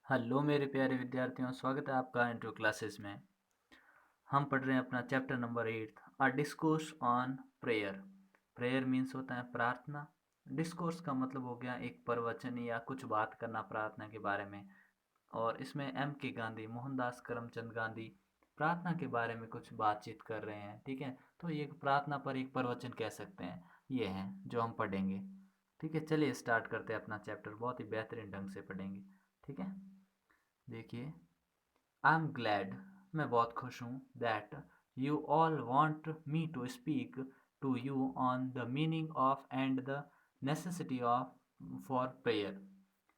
Hello मेरे प्यारे विद्यार्थियों, स्वागत है आपका इंट्रो क्लासेस में। हम पढ़ रहे हैं अपना chapter number 8, a discourse on prayer. Prayer means होता है प्रार्थना। डिस्कोर्स का मतलब हो गया एक प्रवचन या कुछ बात करना प्रार्थना के बारे में। और इसमें एम के गांधी, मोहनदास करमचंद गांधी प्रार्थना के बारे में कुछ बातचीत कर रहे हैं। ठीक है, तो ये प्रार्थना पर एक प्रवचन कह सकते हैं। ये है जो हम पढ़ेंगे। ठीक है, चलिए स्टार्ट करते हैं अपना चैप्टर। बहुत ही बेहतरीन ढंग से पढ़ेंगे। ठीक है, देखिए। आई एम ग्लैड, मैं बहुत खुश हूँ, that you all want me to speak to you on the meaning of and the necessity of for prayer.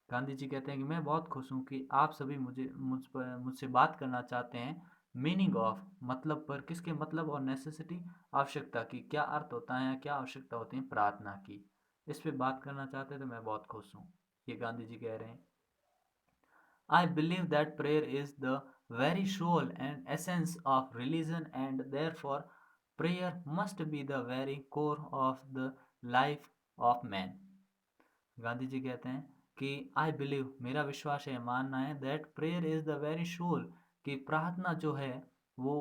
Gandhi ji कहते हैं कि मैं बहुत खुश हूँ कि आप सभी मुझसे बात करना चाहते हैं मीनिंग ऑफ, मतलब पर, किसके मतलब, और नेसेसिटी आवश्यकता की, क्या अर्थ होता है, क्या आवश्यकता होती है प्रार्थना की, इस पे बात करना चाहते हैं। तो मैं बहुत खुश हूँ, ये गांधी जी कह रहे हैं। I believe that prayer is the very soul and essence of religion, and therefore prayer must be the very core of the life of man. Gandhi ji कहते हैं कि आई बिलीव, मेरा विश्वास है, मानना है, that prayer is the very soul, कि प्रार्थना जो है वो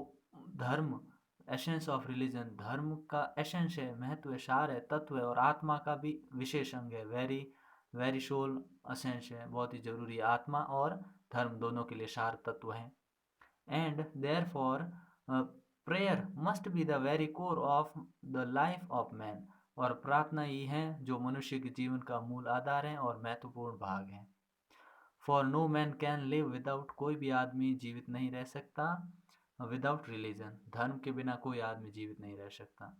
धर्म, एसेंस ऑफ रिलीजन, धर्म का एसेंस है, महत्व है, सार है, तत्व है, और आत्मा का भी विशेष अंग है। वेरी वेरी सोल एसेंस है, बहुत ही जरूरी है। आत्मा और धर्म दोनों के लिए सार तत्व है। And therefore prayer must be the very core of the life of man, और प्रार्थना ही है जो मनुष्य के जीवन का मूल आधार है और महत्वपूर्ण भाग है। For no man can live without, कोई भी आदमी जीवित नहीं रह सकता विदाउट रिलीजन, धर्म के बिना कोई आदमी जीवित नहीं रह सकता।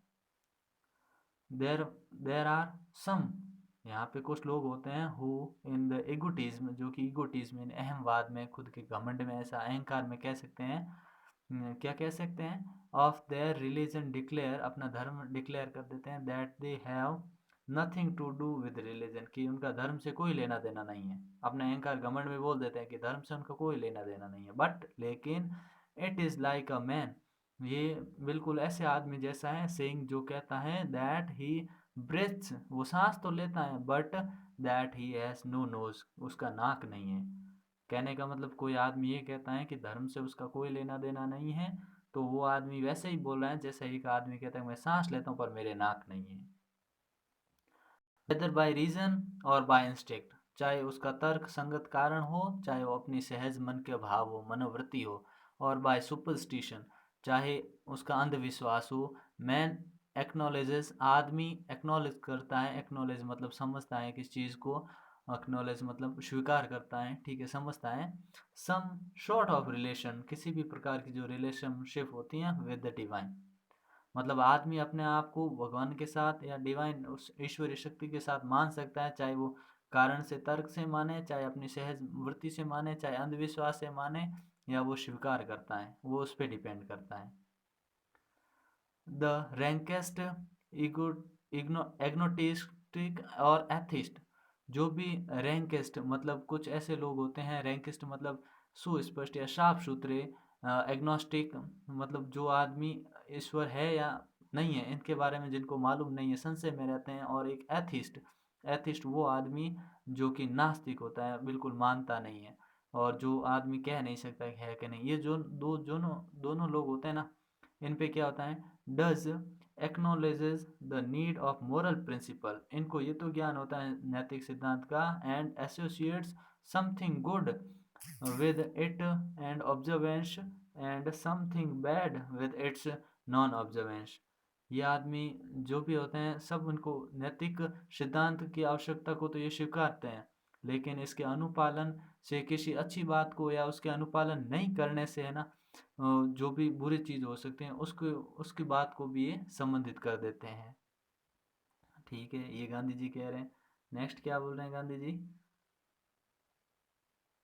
देर देर आर सम, यहाँ पे कुछ लोग होते हैं, हु इन द एगोटिज्म, जो कि ईगोटिज्म, इन अहमवाद में, खुद के घमंड में, ऐसा अहंकार में कह सकते हैं, क्या कह सकते हैं, ऑफ देयर रिलीजन डिक्लेयर, अपना धर्म डिक्लेयर कर देते हैं, that they have nothing to do with religion, कि उनका धर्म से कोई लेना देना नहीं है। अपने अहंकार घमंड में बोल देते हैं कि धर्म से उनका कोई लेना देना नहीं है। बट लेकिन it is like a man, ये बिल्कुल ऐसे आदमी जैसा है, सेइंग, जो कहता है, दैट ही ब्रेथ्स, वो सांस तो लेता है, but that he has no nose, उसका नाक नहीं है। कहने का मतलब, कोई आदमी ये कहता है कि धर्म से उसका कोई लेना देना नहीं है, तो वो आदमी वैसे ही बोल रहा है जैसे एक आदमी कहता है मैं सांस लेता हूँ पर मेरे नाक नहीं है। वेदर बाय रीजन और बाय इंस्टिंक्ट, चाहे उसका तर्क संगत कारण हो, चाहे वो अपनी सहज मन के भाव हो, मनोवृत्ति हो, और बाय सुपरस्टिशन, चाहे उसका अंधविश्वास हो। मैन एक्नॉलेजेस, आदमी एक्नॉलेज करता है, एक्नॉलेज मतलब समझता है किस चीज़ को, एक्नॉलेज मतलब स्वीकार करता है, ठीक है, समझता है, सम शॉर्ट ऑफ रिलेशन, किसी भी प्रकार की जो रिलेशनशिप होती हैं विद द डिवाइन, मतलब आदमी अपने आप को भगवान के साथ या डिवाइन, उस ईश्वरीय शक्ति के साथ मान सकता है, चाहे वो कारण से, तर्क से माने, चाहे अपनी सहज वृत्ति से माने, चाहे अंधविश्वास से माने, या वो स्वीकार करता है, वो उस पर डिपेंड करता है। द रैंकेस्ट एग्नोटिस्टिक और एथिस्ट, जो भी रैंकेस्ट मतलब कुछ ऐसे लोग होते हैं, रैंकिस्ट मतलब सुस्पष्ट या साफ सुथरे, एग्नोस्टिक मतलब जो आदमी ईश्वर है या नहीं है इनके बारे में जिनको मालूम नहीं है, संशय में रहते हैं, और एक एथिस्ट, एथिस्ट वो आदमी जो कि नास्तिक होता है, बिल्कुल मानता नहीं है, और जो आदमी कह नहीं सकता है कि नहीं, ये जो दोनों दोनों लोग होते हैं ना, इन पे क्या होता है, does acknowledges the need of moral principle, इनको ये तो ज्ञान होता है नैतिक सिद्धांत का, and associates something good with it and observance, and something bad with its non observance. ये आदमी जो भी होते हैं सब उनको नैतिक सिद्धांत की आवश्यकता को तो ये स्वीकारते हैं, लेकिन इसके अनुपालन से, किसी अच्छी बात को या उसके अनुपालन नहीं करने से, है ना, जो भी बुरी चीज़ हो सकती है उसको, उसकी बात को भी ये संबंधित कर देते हैं। ठीक है, ये गांधी जी कह रहे हैं। नेक्स्ट क्या बोल रहे हैं Gandhi ji,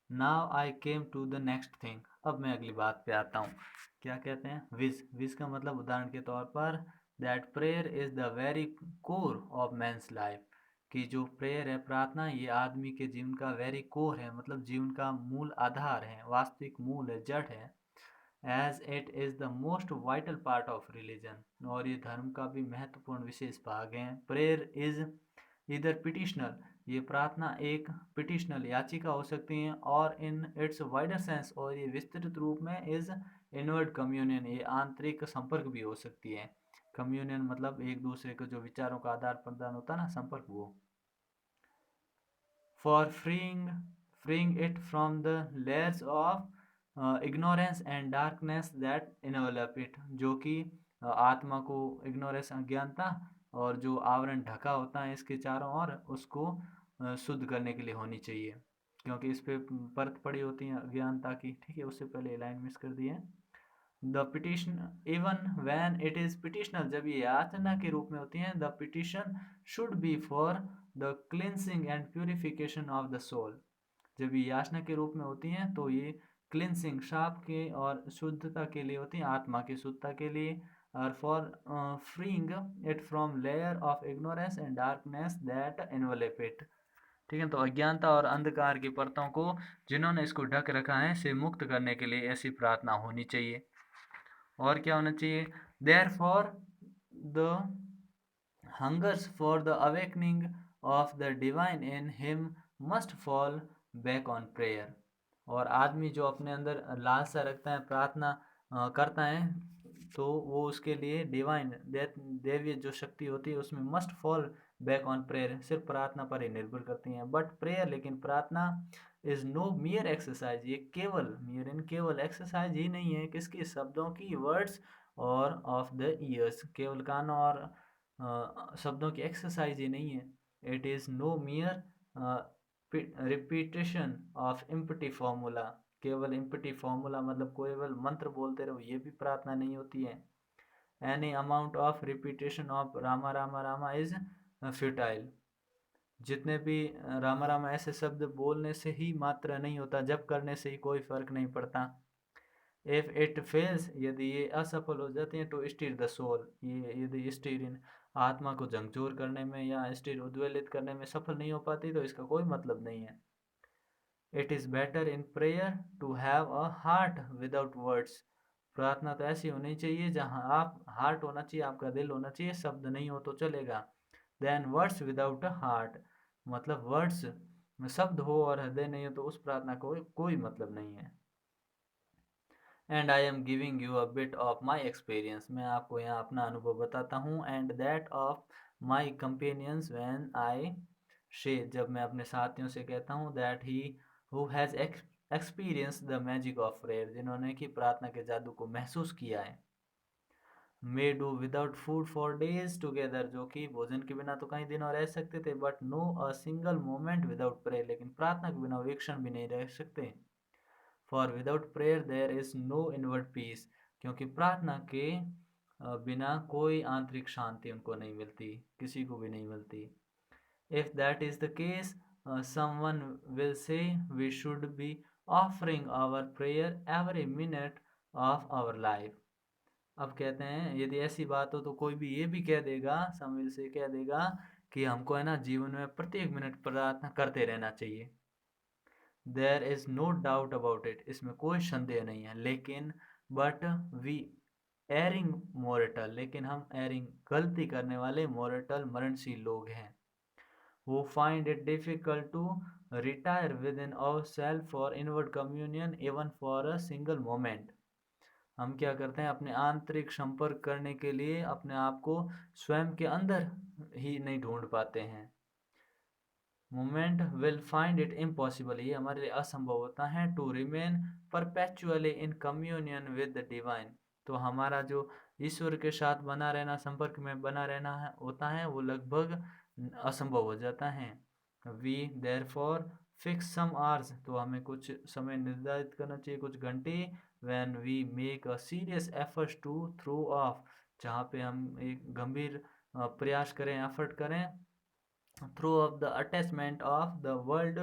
now I came to the next thing, अब मैं अगली बात पे आता हूँ। क्या कहते हैं, विज, विज का मतलब उदाहरण के तौर पर, that prayer is the very core of man's life, कि जो प्रेयर है, प्रार्थना, ये आदमी के जीवन का वेरी कोर है, मतलब जीवन का मूल आधार है, वास्तविक मूल है, जड़ है। As it is the most vital part of religion, और ये धर्म का भी महत्वपूर्ण विशेष भाग है। प्रेयर इज इधर पिटिशनल, ये प्रार्थना एक पिटिशनल याचिका हो सकती है, और इन इट्स वाइडर सेंस, और ये विस्तृत रूप में इज इनवर्ड कम्युनियन, ये आंतरिक संपर्क भी हो सकती है। कम्युनियन मतलब एक दूसरे को जो विचारों का आदान प्रदान होता है ना, संपर्क, वो। For freeing it from the layers of ignorance and darkness that envelope it, जो कि आत्मा को इग्नोरेंस, अज्ञानता, और जो आवरण ढका होता है इसके चारों ओर, उसको शुद्ध करने के लिए होनी चाहिए, क्योंकि इस पे परत पड़ी होती है अज्ञानता की। ठीक है, उससे पहले लाइन मिस कर दी है। The petition, even when it is petitional, जब ये याचना के रूप में होती हैं, the petition should be for the cleansing and purification of the soul. जब ये याचना के रूप में होती हैं तो ये क्लिनसिंग, शाप के और शुद्धता के लिए होती हैं, आत्मा की शुद्धता के लिए, और for freeing it from layer of ignorance and darkness that envelope it. ठीक है, तो अज्ञानता और अंधकार की परतों को जिन्होंने इसको ढक रखा है से मुक्त करने के लिए ऐसी प्रार्थना होनी चाहिए। और क्या होना चाहिए? Therefore the hungers for the awakening of the divine in him must fall back on prayer। और आदमी जो अपने अंदर लालसा रखता है, प्रार्थना करता है, तो वो उसके लिए डिवाइन, देवीय जो शक्ति होती है उसमें must fall back on prayer, सिर्फ प्रार्थना पर ही निर्भर करती हैं। बट प्रेयर, लेकिन प्रार्थना इज नो मियर एक्सरसाइज, ये केवल मियर इन केवल एक्सरसाइज ही नहीं है, किसकी? शब्दों की, वर्ड्स और ऑफ द ईयर्स, केवल कानों और शब्दों की एक्सरसाइज ही नहीं है। It is no mere repetition of empty formula, केवल इम्पटी फॉर्मूला मतलब केवल मंत्र बोलते रहो, ये भी प्रार्थना नहीं होती है। Any amount of repetition of Rama Rama Rama is futile, जितने भी रामा रामा ऐसे शब्द बोलने से ही मात्र नहीं होता, जब करने से ही कोई फर्क नहीं पड़ता। इफ इट फेल्स, यदि ये असफल हो जाते हैं, तो स्टीर द सोल, ये यदि स्टीर इन आत्मा को झकझोर करने में या स्टीर उद्वेलित करने में सफल नहीं हो पाती, तो इसका कोई मतलब नहीं है। It is better in prayer to have a heart without words, प्रार्थना तो ऐसी होनी चाहिए जहाँ आप हार्ट होना चाहिए, आपका दिल होना चाहिए, शब्द नहीं हो तो चलेगा। Than words without a heart, मतलब वर्ड्स, शब्द हो और हृदय नहीं हो तो उस प्रार्थना को कोई मतलब नहीं है। And I am giving you a bit of my experience, मैं आपको यहाँ अपना अनुभव बताता हूँ, and that of my companions when I शे, जब मैं अपने साथियों से कहता हूँ, that he who has experience the magic of prayer, जिन्होंने कि प्रार्थना के जादू को महसूस किया है। May do without food for days together, जो कि भोजन के बिना तो कई दिनों रह सकते थे, but no a single moment without prayer, लेकिन प्रार्थना के बिना एक क्षण भी नहीं रह सकते। For without prayer there is no inward peace, क्योंकि प्रार्थना के बिना कोई आंतरिक शांति उनको नहीं मिलती, किसी को भी नहीं मिलती। If that is the case, someone will say we should be offering our prayer every minute of our life. अब कहते हैं यदि ऐसी बात हो तो कोई भी ये भी कह देगा, समविल से कह देगा कि हमको है ना जीवन में प्रत्येक मिनट प्रार्थना करते रहना चाहिए। There is no doubt about it, इसमें कोई संदेह नहीं है। लेकिन बट वी एरिंग मोरटल, लेकिन हम एरिंग गलती करने वाले मोरटल मरणशील लोग हैं। who find it difficult to retire within ourselves for inward communion even for a single moment। हम क्या करते हैं, अपने आंतरिक संपर्क करने के लिए अपने आप को स्वयं के अंदर ही नहीं ढूंढ पाते हैं। Moment will find it impossible, ये हमारे लिए असंभव होता है। To remain perpetually in communion with the divine, तो हमारा जो ईश्वर के साथ बना रहना, संपर्क में बना रहना है होता है, वो लगभग असंभव हो जाता है। We therefore fix some hours, तो हमें कुछ समय निर्धारित करना चाहिए, कुछ घंटे। When we make a serious effort to throw off, जहाँ पे हम एक गंभीर प्रयास करें, एफर्ट करें, through off the attachment of the world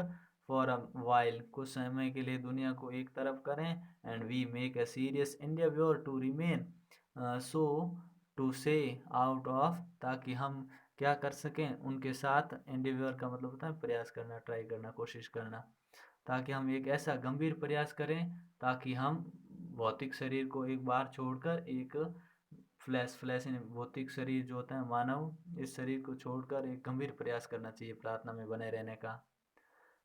for a while, कुछ समय के लिए दुनिया को एक तरफ करें। And we make a serious endeavour to remain, so to say out of, ताकि हम क्या कर सकें उनके साथ। इंडियाव्योर का मतलब होता है प्रयास करना, ट्राई करना, कोशिश करना, ताकि हम एक ऐसा गंभीर प्रयास करें ताकि हम भौतिक शरीर को एक बार छोड़कर एक फ्लैश इन भौतिक शरीर जो होता है मानव, इस शरीर को छोड़कर एक गंभीर प्रयास करना चाहिए प्रार्थना में बने रहने का।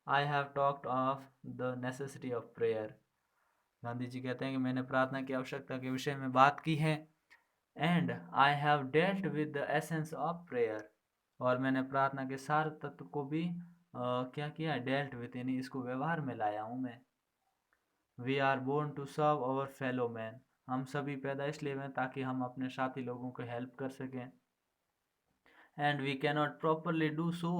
I have talked of the necessity of prayer. Gandhi ji कहते हैं कि मैंने प्रार्थना की आवश्यकता के विषय में बात की है। And I have dealt with the essence of prayer, और मैंने प्रार्थना के सार तत्व को भी क्या किया, डेल्ट विद, यानी इसको व्यवहार में लाया हूँ मैं। We are born to serve our fellow man, हम सभी पैदा इसलिए हुए ताकि हम अपने साथी लोगों को हेल्प कर सकें। And we cannot properly do so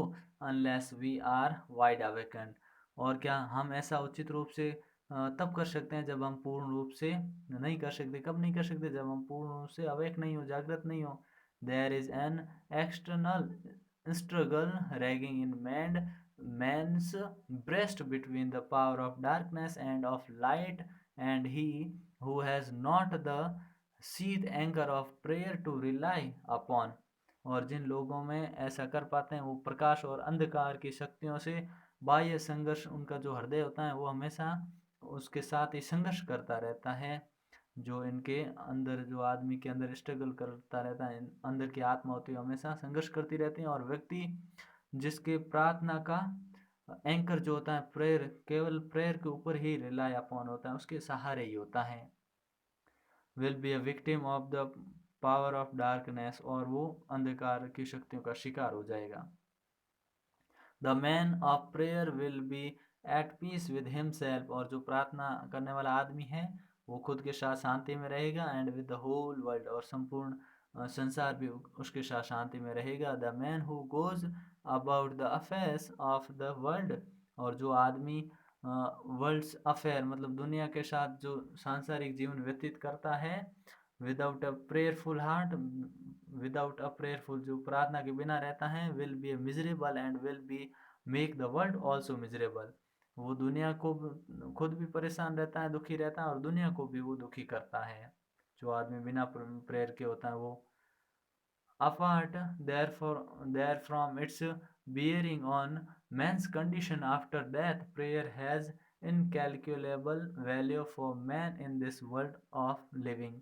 unless we are wide awaken, और क्या हम ऐसा उचित रूप से तब कर सकते हैं जब हम पूर्ण रूप से नहीं कर सकते। कब नहीं कर सकते? जब हम पूर्ण रूप से अवेक नहीं हो, जागृत नहीं हो। There is an external struggle raging in man's breast between the power of darkness and of light, and he who has not the sheath anchor of prayer to rely upon, और जिन लोगों में ऐसा कर पाते हैं वो प्रकाश और अंधकार की शक्तियों से बाह्य संघर्ष, उनका जो हृदय होता है वो हमेशा उसके साथ ही संघर्ष करता रहता है। जो इनके अंदर, जो आदमी के अंदर स्ट्रगल करता रहता है, अंदर की आत्मा होती है हमेशा संघर्ष करती रहती है। और व्यक्ति जिसके प्रार्थना का एंकर जो होता है प्रेयर, केवल प्रेयर के ऊपर ही रिलाई अपॉन होता है, उसके सहारे ही होता है, will be a victim of the power of darkness, और वो अंधकार की शक्तियों का शिकार हो जाएगा। The man of prayer will be at peace with himself, और जो प्रार्थना करने वाला आदमी है वो खुद के साथ शांति में रहेगा। And with the whole world, और संपूर्ण संसार भी उसके साथ शांति में रहेगा। The man who goes about the affairs of the world, और जो आदमी वर्ल्ड्स अफेयर मतलब दुनिया के साथ जो सांसारिक जीवन व्यतीत करता है, without a prayerful heart, without a prayerful, जो प्रार्थना के बिना रहता है, will be miserable and will be make the world also miserable, वो दुनिया को खुद भी परेशान रहता है, दुखी रहता है, और दुनिया को भी वो दुखी करता है। जो आदमी बिना प्रेयर के होता है वो apart therefrom its bearing on man's condition after death, prayer has incalculable value for man in this world of living।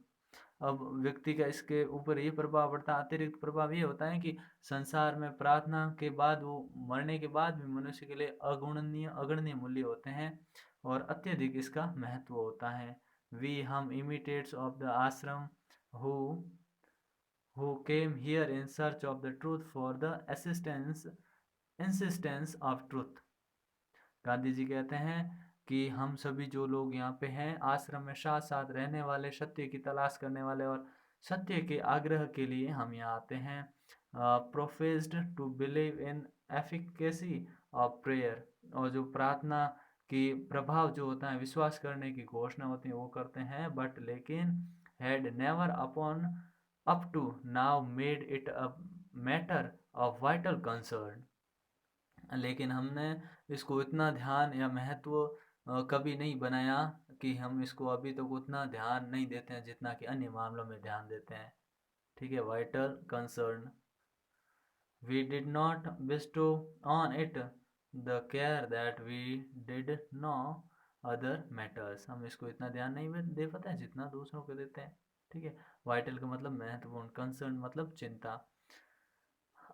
अब व्यक्ति का इसके ऊपर ये प्रभाव पड़ता है, अतिरिक्त प्रभाव ये होता है कि संसार में प्रार्थना के बाद, वो मरने के बाद भी मनुष्य के लिए अगणनीय मूल्य होते हैं और अत्यधिक इसका महत्व होता है। वी हम इमिटेट्स ऑफ द आश्रम who came here in search of the truth for the insistence of truth। Gandhi ji कहते हैं कि हम सभी जो लोग यहाँ पे हैं आश्रम में साथ साथ रहने वाले, सत्य की तलाश करने वाले और सत्य के आग्रह के लिए हम यहाँ आते हैं। Professed to believe in efficacy of prayer, और जो प्रार्थना की प्रभाव जो होता है, विश्वास करने की घोषणा होती है, वो करते हैं, बट लेकिन had never upon up to now made it a matter of vital concern, लेकिन हमने इसको इतना ध्यान या महत्व कभी नहीं बनाया कि हम इसको अभी तक उतना ध्यान नहीं देते हैं जितना कि अन्य मामलों में ध्यान देते हैं। ठीक है, vital concern. We did not bestow on it the care that we did no other matters, हम इसको इतना ध्यान नहीं दे पाते हैं जितना दूसरों को देते हैं। ठीक है, वाइटल का मतलब महत्वपूर्ण, कंसर्न मतलब चिंता।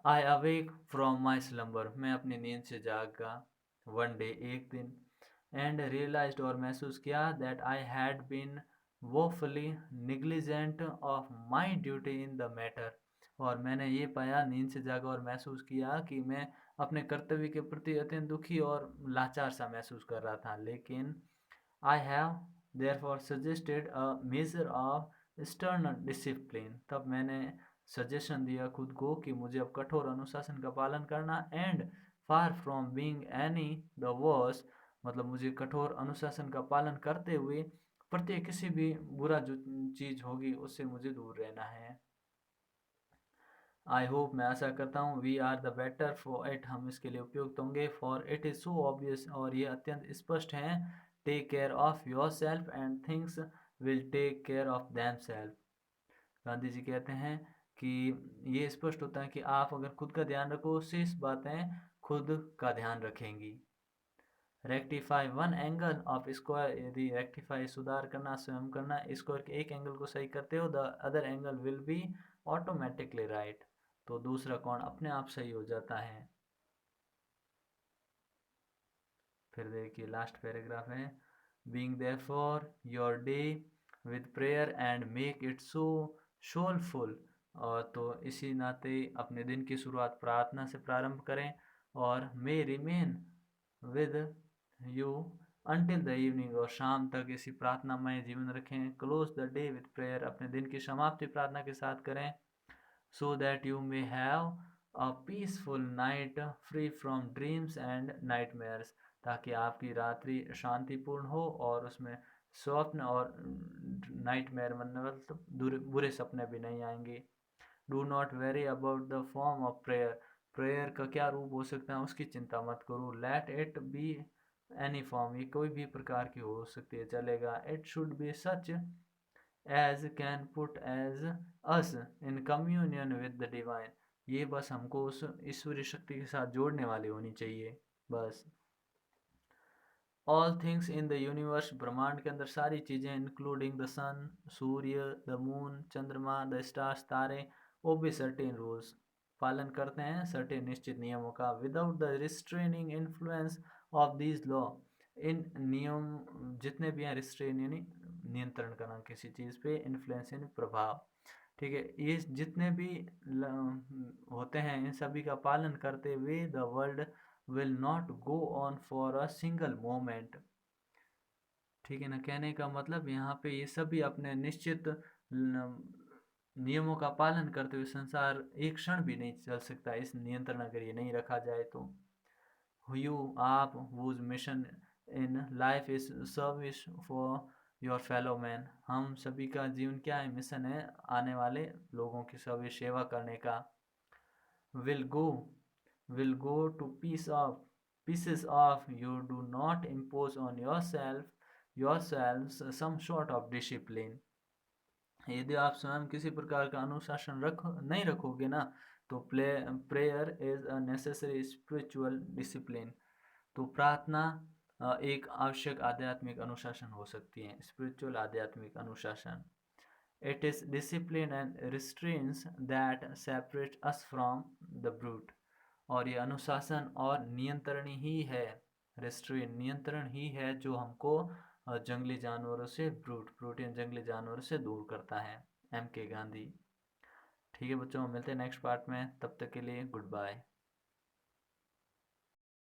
आई अवेक फ्रॉम माई स्लम्बर, मैं अपनी नींद से जागा, वन डे एक दिन, एंड रियलाइज्ड, और महसूस किया, that I had been woefully negligent of my duty in the matter, और मैंने ये पाया, नींद से जागा और महसूस किया कि मैं अपने कर्तव्य के प्रति अत्यंत दुखी और लाचार सा महसूस कर रहा था। लेकिन I have therefore suggested a measure of stern discipline, तब मैंने सजेशन दिया खुद को कि मुझे अब कठोर अनुशासन का पालन करना। And far from being any the worse, मतलब मुझे कठोर अनुशासन का पालन करते हुए प्रत्येक किसी भी बुरा जो चीज़ होगी उससे मुझे दूर रहना है। आई होप, मैं आशा करता हूँ, we are the better for it, हम इसके लिए उपयुक्त होंगे। For it is so obvious, और ये अत्यंत स्पष्ट है, take care of yourself and things will take care of them self. Gandhi ji कहते हैं कि ये स्पष्ट होता है कि आप अगर खुद का ध्यान रखो, शेष बातें खुद का ध्यान रखेंगी। Rectify one angle of square, यदि रेक्टिफाई सुधार करना, स्वयं करना, स्क्वायर के एक एंगल को सही करते हो, the other angle will be automatically right, तो दूसरा कोण अपने आप सही हो जाता है। फिर देखिए लास्ट पैराग्राफ है, being therefore your day with prayer and make it so soulful, और तो इसी नाते अपने दिन की शुरुआत प्रार्थना से प्रारंभ करें, और मे remain with you until the evening, और शाम तक इसी प्रार्थनामय जीवन रखें। Close the day with prayer, अपने दिन की समाप्ति प्रार्थना के साथ करें। So that you may have a peaceful night free from dreams and nightmares, ताकि आपकी रात्रि शांतिपूर्ण हो और उसमें स्वप्न और नाइटमेयर मतलब बुरे सपने भी नहीं आएंगे। Do not very about the form of prayer, prayer का क्या रूप हो सकता है उसकी चिंता मत करो। Let it be any form, ये कोई भी प्रकार की हो सकती है, चलेगा। It should be such as can put as us in communion with the divine, ये बस हमको उस ईश्वरीय शक्ति के साथ जोड़ने वाली होनी चाहिए बस। All things in the universe, ब्रह्मांड के अंदर सारी चीज़ें, इंक्लूडिंग द सन सूर्य, द मून चंद्रमा, द स्टार्स तारे, वो भी सर्टेन रूल्स पालन करते हैं, सर्टेन निश्चित नियमों का। Without the restraining influence of these law, इन नियम जितने भी हैं, रिस्ट्रेन यानी नियंत्रण करना किसी चीज़ पे, इन्फ्लुएंस यानी प्रभाव, ठीक है, ये जितने भी होते हैं इन सभी का पालन करते हुए the world will not go on for a single moment, ठीक है ना। कहने का मतलब यहाँ पे ये सभी अपने निश्चित नियमों का पालन करते हुए संसार एक क्षण भी नहीं चल सकता इस नियंत्रण अगर ये नहीं रखा जाए तो। यू आप whose mission in life is service for your fellow man, हम सभी का जीवन क्या है, मिशन है आने वाले लोगों की सर्विस सेवा करने का। will go to pieces of, you do not impose on yourselves some sort of discipline, यदि आप स्वयं किसी प्रकार का अनुशासन नहीं रखोगे ना, तो prayer is a necessary spiritual discipline, तो प्रार्थना एक आवश्यक आध्यात्मिक अनुशासन हो सकती है, स्पिरिचुअल आध्यात्मिक अनुशासन। It is discipline and restraints that separate us from the brute, और ये अनुशासन और नियंत्रण ही है, रेस्ट्रेन नियंत्रण ही है जो हमको जंगली जानवरों से, प्रोटीन जंगली जानवरों से दूर करता है। M.K. गांधी। ठीक है बच्चों, मिलते हैं नेक्स्ट पार्ट में, तब तक के लिए गुड बाय।